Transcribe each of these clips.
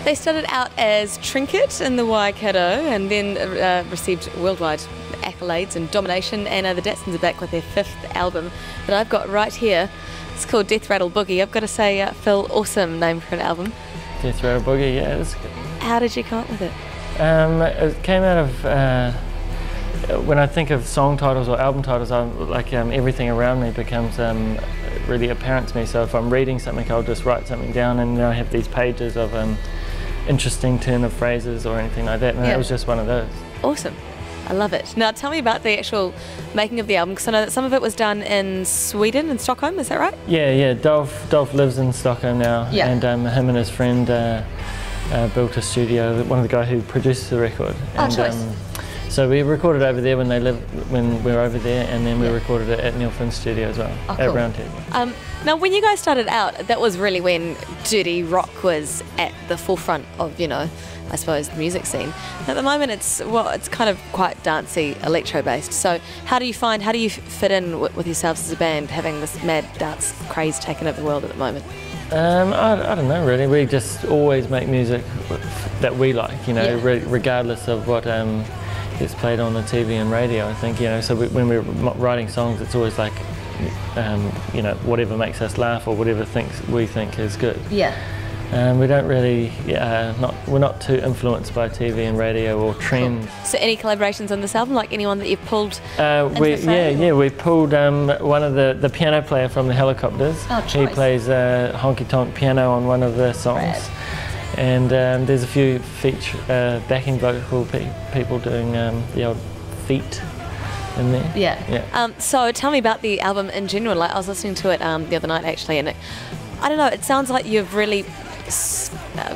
They started out as Trinket in the Waikato and then received worldwide accolades and domination, and the Datsuns are back with their 5th album that I've got right here. It's called Death Rattle Boogie. I've got to say, Phil, awesome name for an album. Death Rattle Boogie, yeah, it's good. How did you come up with it? It came out of, when I think of song titles or album titles, everything around me becomes really apparent to me. So if I'm reading something, I'll just write something down, and I have these pages of interesting turn of phrases or anything like that, and that was just one of those. Awesome. I love it. Now tell me about the actual making of the album, because I know that some of it was done in Sweden, in Stockholm, is that right? Yeah, Dolph lives in Stockholm now, and him and his friend built a studio, one of the guys who produces the record. And, so we recorded over there when we were over there, and then we recorded it at NZOWN studio as well, at Round Table. Now when you guys started out, that was really when dirty rock was at the forefront of, you know, I suppose, the music scene. At the moment it's kind of quite dancey, electro based. So how do you fit in with yourselves as a band, having this mad dance craze taken over the world at the moment? I don't know really, we just always make music that we like, you know, regardless of what gets played on the TV and radio, I think, you know. So when we're writing songs, it's always like, you know, whatever makes us laugh or whatever we think is good. Yeah. We don't really, we're not too influenced by TV and radio or trends. Cool. So any collaborations on this album, like anyone that you've pulled? We pulled one of the piano player from the Helicopters. Oh, he plays honky tonk piano on one of the songs. Rad. And there's a few backing vocal people doing the old feet in there. Yeah. So tell me about the album in general. Like I was listening to it the other night actually, and I don't know, it sounds like you've really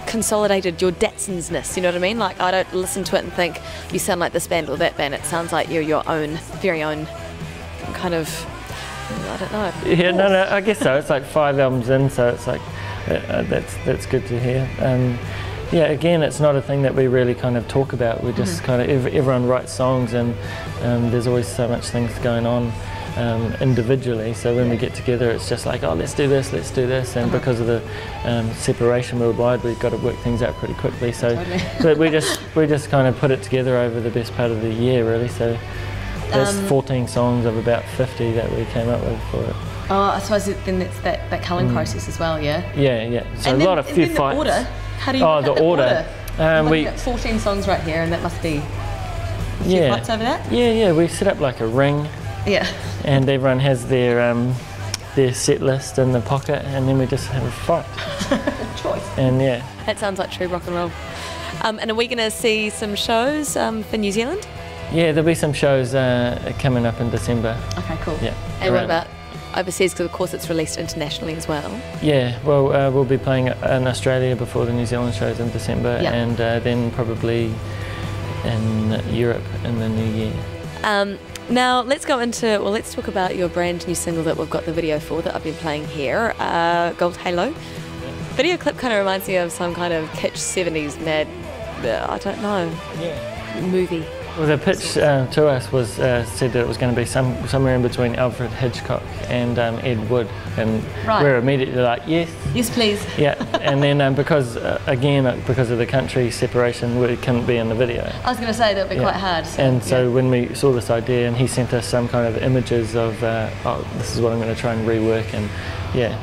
consolidated your Datsuns-ness, you know what I mean? Like I don't listen to it and think you sound like this band or that band. It sounds like you're your own, very own kind of, I don't know. Yeah, no, I guess so. It's like 5 albums in, so it's like, that's good to hear. Yeah, again, it's not a thing that we really kind of talk about. We just kind of, everyone writes songs, and there's always so much things going on individually. So when we get together, it's just like, oh, let's do this. And because of the separation worldwide, we've got to work things out pretty quickly. So but we just kind of put it together over the best part of the year, really. So there's 14 songs of about 50 that we came up with for it. Oh, I suppose then it's that culling process as well, yeah? Yeah. So and a few fights. The order? How do you the order? We got 14 songs right here, and that must be a few fights over that? Yeah, we set up like a ring. Yeah. And everyone has their set list in the pocket, and then we just have a fight. Choice. And that sounds like true rock and roll. And are we going to see some shows for New Zealand? Yeah, there'll be some shows coming up in December. Okay, cool. Yeah. And what about overseas? Because of course it's released internationally as well. Yeah, well, we'll be playing in Australia before the New Zealand shows in December, and then probably in Europe in the new year. Now let's talk about your brand new single that we've got the video for, that I've been playing here, Gold Halo. Video clip kind of reminds me of some kind of kitsch 70s mad, I don't know, movie. Well, the pitch to us was said that it was going to be somewhere in between Alfred Hitchcock and Ed Wood, and we're immediately like, yes, please. Yeah, and then because of the country separation, we couldn't be in the video. I was going to say that would be quite hard. So when we saw this idea, and he sent us some kind of images of, this is what I'm going to try and rework, and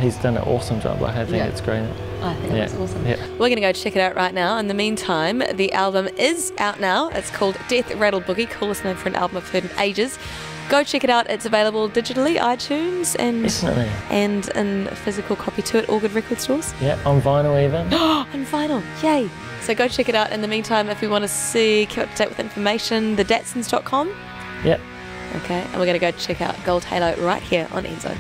he's done an awesome job. I think it's great. I think that's awesome. Yeah. We're going to go check it out right now. In the meantime, the album is out now. It's called Death Rattle Boogie. Coolest name for an album I've heard in ages. Go check it out. It's available digitally, iTunes, and in a physical copy to it, all good record stores. Yeah, on vinyl even. On vinyl, yay! So go check it out. In the meantime, if we want to keep up to date with information, thedatsuns.com. Yep. Okay, and we're going to go check out Gold Halo right here on NZOWN.